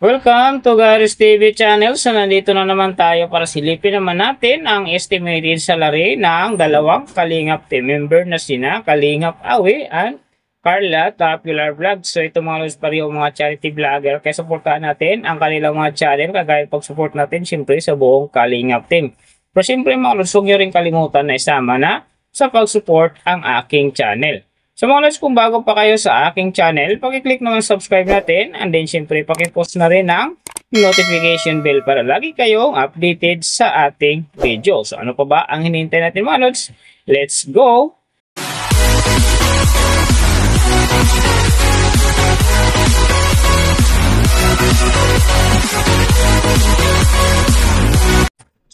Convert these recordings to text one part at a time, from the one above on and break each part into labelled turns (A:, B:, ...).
A: Welcome to Garis TV channel. So nandito na naman tayo para silipin naman natin ang estimated salary ng dalawang Kalingap team member na sina Kalingap Awi and Carla Popular Vlog. So ito mga lods, pareho mga charity vlogger. Kaya supportahan natin ang kanilang mga channel kagaya pag-support natin siyempre sa buong Kalingap team. Pero siyempre mga lods, huwag nyo rin kalimutan na isama na sa pag-support ang aking channel. So mga lods, kung bago pa kayo sa aking channel, pakiclick naman subscribe natin and then syempre pakipost na rin ang notification bell para lagi kayong updated sa ating video. So ano pa ba ang hinihintay natin mga lods? Let's go!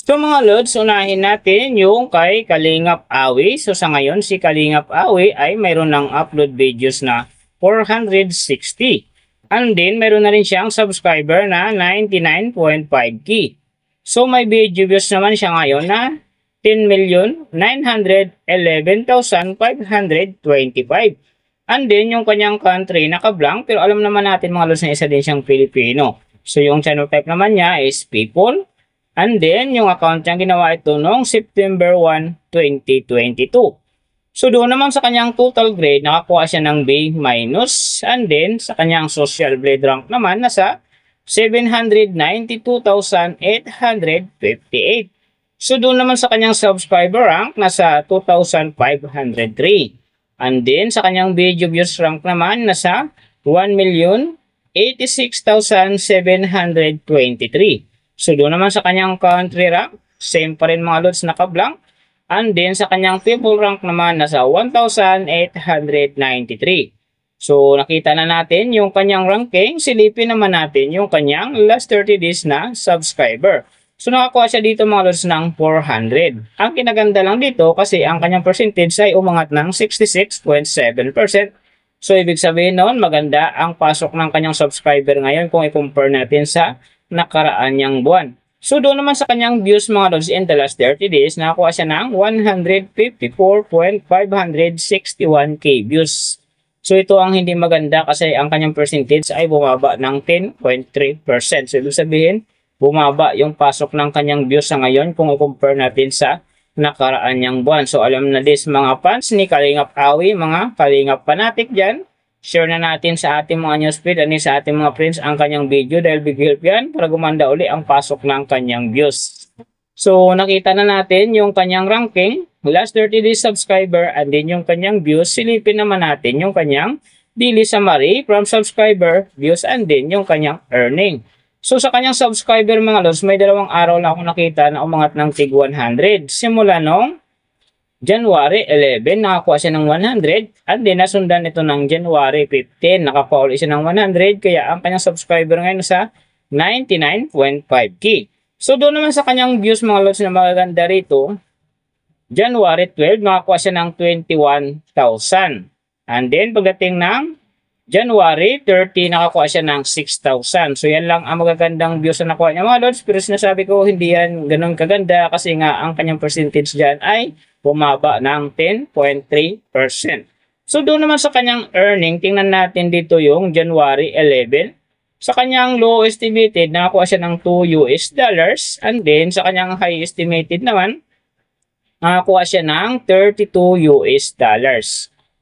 A: So mga lods, unahin natin yung kay Kalingap Awi. So sa ngayon, si Kalingap Awi ay mayroon ng upload videos na 460. And then, mayroon na rin siyang subscriber na 99.5k. So may video views naman siya ngayon na 10,911,525. And then, yung kanyang country naka-blank. Pero alam naman natin mga lods na isa din siyang Filipino. So yung channel type naman niya is people. And then, yung account niya ginawa ito noong September 1, 2022. So, doon naman sa kanyang total grade, nakakuha siya ng B-. And then, sa kanyang social blade rank naman, nasa 792,858. So, doon naman sa kanyang subscriber rank, nasa 2,503. And then, sa kanyang video views rank naman, nasa 1,086,723. So, doon naman sa kanyang country rank, same pa rin mga lods, naka-blank. And then, sa kanyang people rank naman, nasa 1,893. So, nakita na natin yung kanyang ranking. Silipin naman natin yung kanyang last 30 days na subscriber. So, nakakuha siya dito mga lods ng 400. Ang kinaganda lang dito kasi ang kanyang percentage ay umangat ng 66.7%. So, ibig sabihin noon, maganda ang pasok ng kanyang subscriber ngayon kung i-compare natin sa nakaraan niyang buwan. So doon naman sa kanyang views mga lods in the last 30 days, nakakuha siya ng 154.561k views. So ito ang hindi maganda kasi ang kanyang percentage ay bumaba ng 10.3%. So ibig sabihin, bumaba yung pasok ng kanyang views sa ngayon kung i-compare natin sa nakaraan niyang buwan. So alam na this mga fans ni Kalingap Awi, mga Kalingap fanatic dyan. Share na natin sa ating mga newsfeed at sa ating mga friends ang kanyang video dahil big help yan para gumanda uli ang pasok ng kanyang views. So nakita na natin yung kanyang ranking, last 30 days subscriber and then yung kanyang views. Silipin naman natin yung kanyang daily summary from subscriber, views and then yung kanyang earning. So sa kanyang subscriber mga lods, may dalawang araw na ako nakita na umangat ng tig 100. Simula nung January 11, nakakuha siya ng 100 and then nasundan ito ng January 15, nakakuha ulit siya ng 100 kaya ang kanyang subscriber ngayon sa 99.5k. So doon naman sa kanyang views mga lods na magaganda rito, January 12, nakakuha siya ng 21,000 and then pagdating ng January 30, nakakuha siya ng 6,000. So yan lang ang magagandang views na nakuha niya mga lods, pero sinasabi ko hindi yan ganun kaganda kasi nga ang kanyang percentage dyan ay bumaba ng 10.3%. So doon naman sa kanyang earning, tingnan natin dito yung January 11. Sa kanyang low estimated, nakakuha siya ng $2 and then sa kanyang high estimated naman, nakakuha siya ng $32.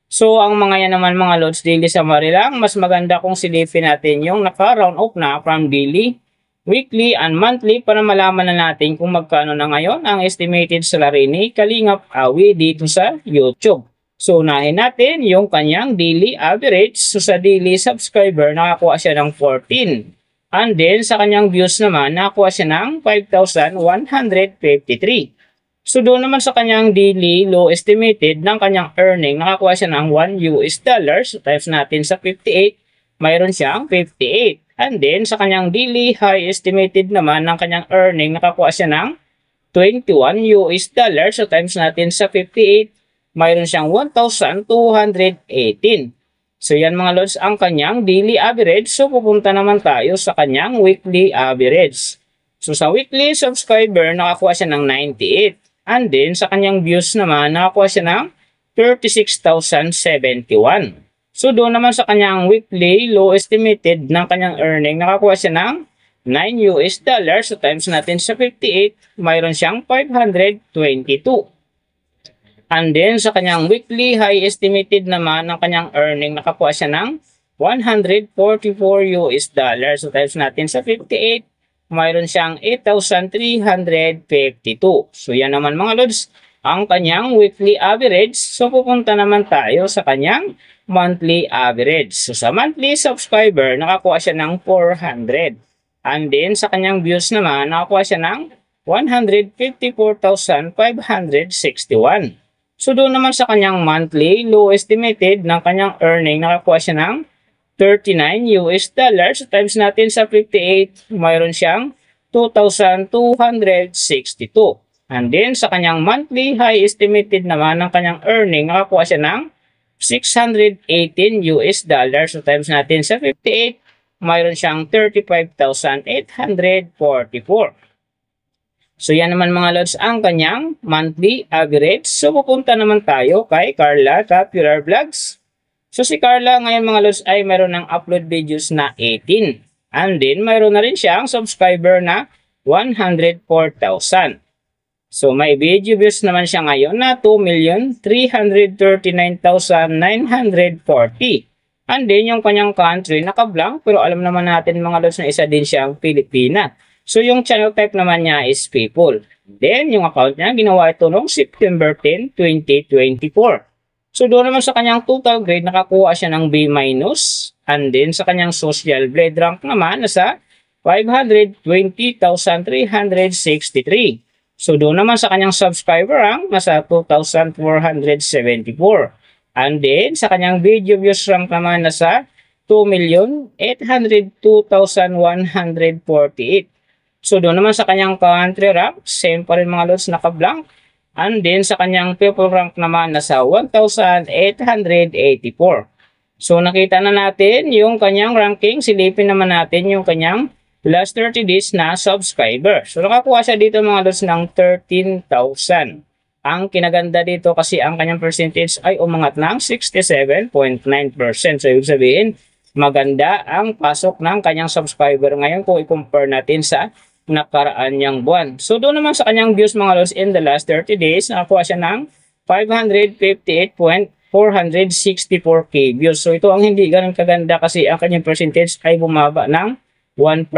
A: So ang mga yan naman mga lods, daily summary lang. Mas maganda kung silipin natin yung naka-round off na from daily, weekly and monthly para malaman na natin kung magkano na ngayon ang estimated salary ni Kalingap Awi dito sa YouTube. So unahin natin yung kanyang daily average. So sa daily subscriber, nakakuha siya ng 14. And then sa kanyang views naman, nakakuha siya ng 5,153. So doon naman sa kanyang daily low estimated ng kanyang earning, nakakuha siya ng $1. So times natin sa 58, mayroon siyang 58. And then, sa kanyang daily high estimated naman ng kanyang earning, nakakuha siya ng $21. So, times natin sa 58, mayroon siyang 1,218. So, yan mga lods ang kanyang daily average. So, pupunta naman tayo sa kanyang weekly average. So, sa weekly subscriber, nakakuha siya ng 98. And then, sa kanyang views naman, nakakuha siya ng 36,071. So doon naman sa kanyang weekly low estimated ng kanyang earning, nakakuha siya ng $9. So times natin sa 58, mayroon siyang 522. And then sa kanyang weekly high estimated naman ng kanyang earning, nakakuha siya ng $144. So times natin sa 58, mayroon siyang 8,352. So yan naman mga lods, ang kanyang weekly average. So pupunta naman tayo sa kanyang monthly average. So sa monthly subscriber, nakakuha siya ng 400. And then sa kanyang views naman, nakakuha siya ng 154,561. So doon naman sa kanyang monthly low estimated ng kanyang earning, nakakuha siya ng $39. So times natin sa 58, mayroon siyang 2,262. And then sa kanyang monthly high estimated naman ng kanyang earning, nakakuha siya ng $618. So times natin sa 58, mayroon siyang 35,844. So yan naman mga lods ang kanyang monthly average. So pupunta naman tayo kay Carla Popular Vlogs. So si Carla ngayon mga lods ay mayroon ng upload videos na 18. And then mayroon na rin siyang subscriber na 104,000. So may video views naman siya ngayon na 2,339,940. And then yung kanyang country naka-blank, pero alam naman natin mga lods na isa din siyang Pilipina. So yung channel type naman niya is people. Then yung account niya ginawa ito noong September 10, 2024. So doon naman sa kanyang total grade, nakakuha siya ng B-. And then sa kanyang social blade rank naman nasa 520,363. So doon naman sa kanyang subscriber rank nasa 2,474. And then sa kanyang video views rank naman nasa 2,802,148. So doon naman sa kanyang country rank, same pa rin mga lods, naka-blank. And then sa kanyang people rank naman nasa 1,884. So nakita na natin yung kanyang ranking. Silipin naman natin yung kanyang last 30 days na subscriber. So nakakuha siya dito mga lods ng 13,000. Ang kinaganda dito kasi ang kanyang percentage ay umangat ng 67.9%. So ibig sabihin, maganda ang pasok ng kanyang subscriber ngayon kung i-compare natin sa nakaraan niyang buwan. So doon naman sa kanyang views mga lods in the last 30 days, nakakuha siya ng 558,464k views. So ito ang hindi ganun kaganda kasi ang kanyang percentage ay bumaba ng 1%.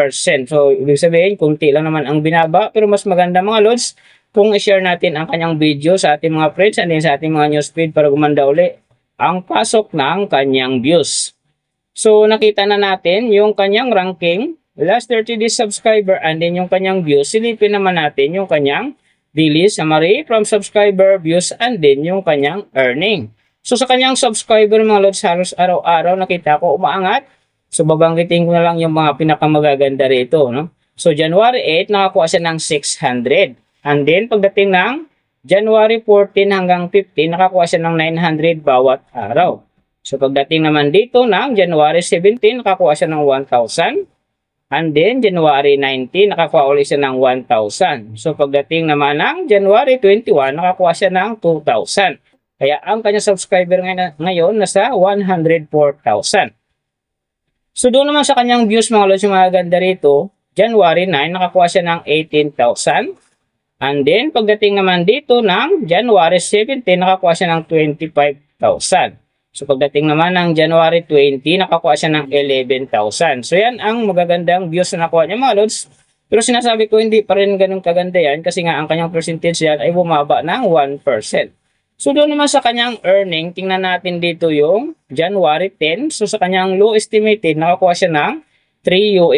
A: So ibig sabihin, kunti lang naman ang binaba, pero mas maganda mga lods kung i-share natin ang kanyang video sa ating mga friends and then sa ating mga newsfeed para gumanda uli ang pasok ng kanyang views. So nakita na natin yung kanyang ranking, last 30 days subscriber, and then yung kanyang views. Silipin naman natin yung kanyang daily summary from subscriber, views, and then yung kanyang earning. So sa kanyang subscriber mga lods, halos araw-araw nakita ko umaangat. So babanggitin ko na lang yung mga pinakamagaganda rito, no? So January 8, nakakuha siya ng 600. And then pagdating ng January 14 hanggang 15, nakakuha siya ng 900 bawat araw. So pagdating naman dito ng January 17, nakakuha siya ng 1,000. And then January 19, nakakuha ulit siya ng 1,000. So pagdating naman ng January 21, nakakuha siya ng 2,000. Kaya ang kanya subscriber ngayon nasa 104,000. So doon naman sa kanyang views mga lods, yung mga ganda rito, January 9, nakakuha siya ng 18,000. And then pagdating naman dito ng January 17, nakakuha siya ng 25,000. So pagdating naman ng January 20, nakakuha siya ng 11,000. So yan ang magagandang views na nakuha niya mga lods. Pero sinasabi ko hindi pa rin ganun kaganda yan kasi nga ang kanyang percentage yan ay bumaba ng 1%. So doon naman sa kanyang earning, tingnan natin dito yung January 10. So sa kanyang low estimated, nakakuha siya ng $3.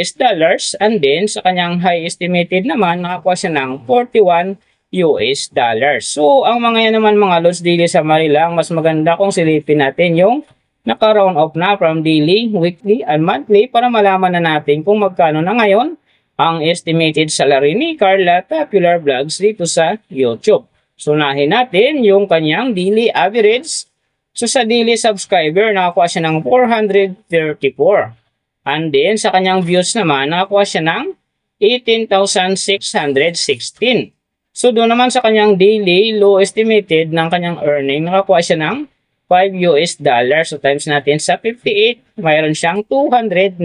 A: And then sa kanyang high estimated naman, nakakuha siya ng $41. So ang mga yan naman mga lods, daily summary lang. Mas maganda kung silipin natin yung naka-round off na from daily, weekly, and monthly para malaman na natin kung magkano na ngayon ang estimated salary ni Carla Popular Vlogs dito sa YouTube. So unahin natin yung kanyang daily average. So sa daily subscriber, nakakuha siya ng 434. And then sa kanyang views naman, nakakuha siya ng 18,616. So doon naman sa kanyang daily low estimated ng kanyang earning, nakakuha siya ng 5 US dollars. So times natin sa 58, mayroon siyang 290.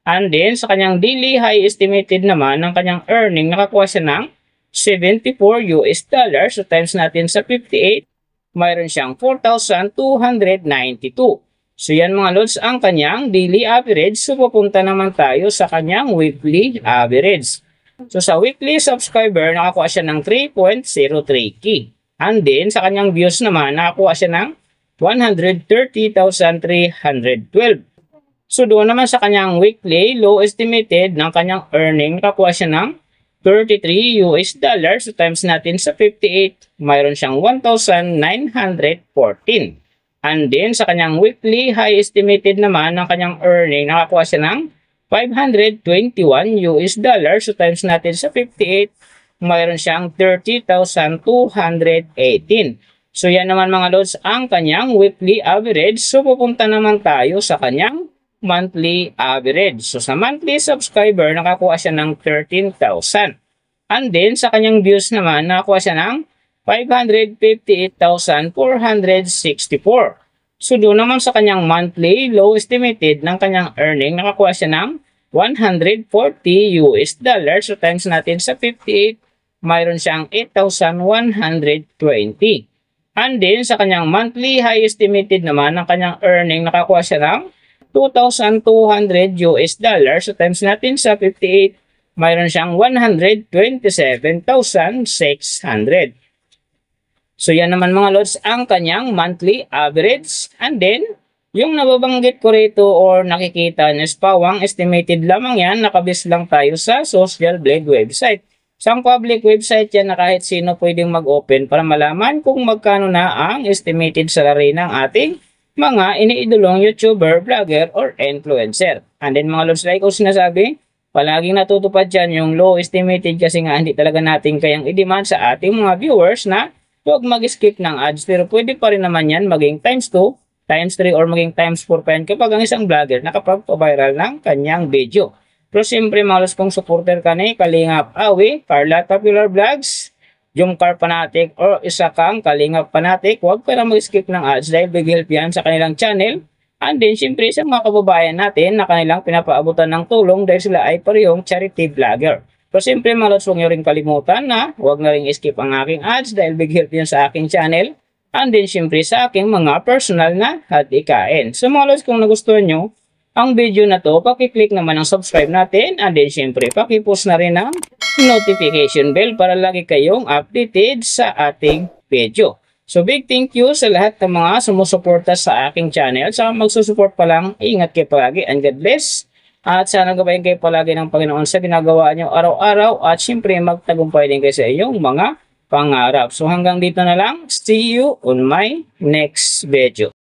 A: And then sa kanyang daily high estimated naman ng kanyang earning, nakakuha siya ng 74 US dollars. So times natin sa 58, mayroon siyang 4,292. So yan mga lods ang kanyang daily average. So pupunta naman tayo sa kanyang weekly average. So sa weekly subscriber, nakakuha siya ng 3.03k. And then sa kanyang views naman, nakakuha siya ng 130,312. So doon naman sa kanyang weekly low estimated ng kanyang earning, nakakuha siya ng 33 US dollars. So times natin sa 58, mayroon siyang 1,914. And then sa kanyang weekly high estimated naman ng kanyang earning, nakakuha siya ng 521 US dollars. So times natin sa 58, mayroon siyang 30,218. So yan naman mga lods ang kanyang weekly average. So pupunta naman tayo sa kanyang monthly average. So sa monthly subscriber, nakakuha siya ng 13,000. And then sa kanyang views naman, nakakuha siya ng 558,464. So doon naman sa kanyang monthly low estimated ng kanyang earning, nakakuha siya ng 140 US dollars. So times natin sa 58, mayroon siyang 8,120. And then sa kanyang monthly high estimated naman ng kanyang earning, nakakuha siya ng 2,200 US dollars. So times natin sa 58, mayroon siyang 127,600. So yan naman mga lods ang kanyang monthly average. And then yung nababanggit ko rito or nakikita nyo is pawang estimated lamang yan. Nakabis lang tayo sa Social Blade website. Isang public website yan na kahit sino pwedeng mag-open para malaman kung magkano na ang estimated salary ng ating mga iniidolong YouTuber, vlogger, or influencer. And then mga lods, like ko sinasabi, palaging natutupad dyan yung low estimated kasi nga hindi talaga natin kayang i-demand sa ating mga viewers na huwag mag-skip ng ads. Pero pwede pa rin naman yan maging times 2, times 3, or maging times 4 pa yan kapag ang isang vlogger nakapag-viral ng kanyang video. Pero siyempre mga lods, kung supporter ka ni Kalingap Awi, Carla Popular Vlogs, Jomcar Fanatic, or isa kang Kalingap Fanatic, huwag ka na mag-skip ng ads dahil big help yan sa kanilang channel. And then siyempre sa mga kababayan natin na kanilang pinapaabutan ng tulong dahil sila ay parehong charity vlogger. Pero siyempre mga lods, huwag nyo rin kalimutan na huwag na rin skip ang aking ads dahil big help yan sa aking channel. And then siyempre sa aking mga personal na hadikain. So mga lods, kung nagustuhan nyo ang video na to, pakiclick naman ang subscribe natin. And then syempre, pakipost na rin ang notification bell para lagi kayong updated sa ating video. So big thank you sa lahat ng mga sumusuporta sa aking channel. Sa magsusupport pa lang, ingat kayo palagi and God bless. At sana gabayan kayo palagi ng Panginoon sa ginagawa nyo araw-araw. At syempre, magtagumpay din kayo sa iyong mga pangarap. So hanggang dito na lang. See you on my next video.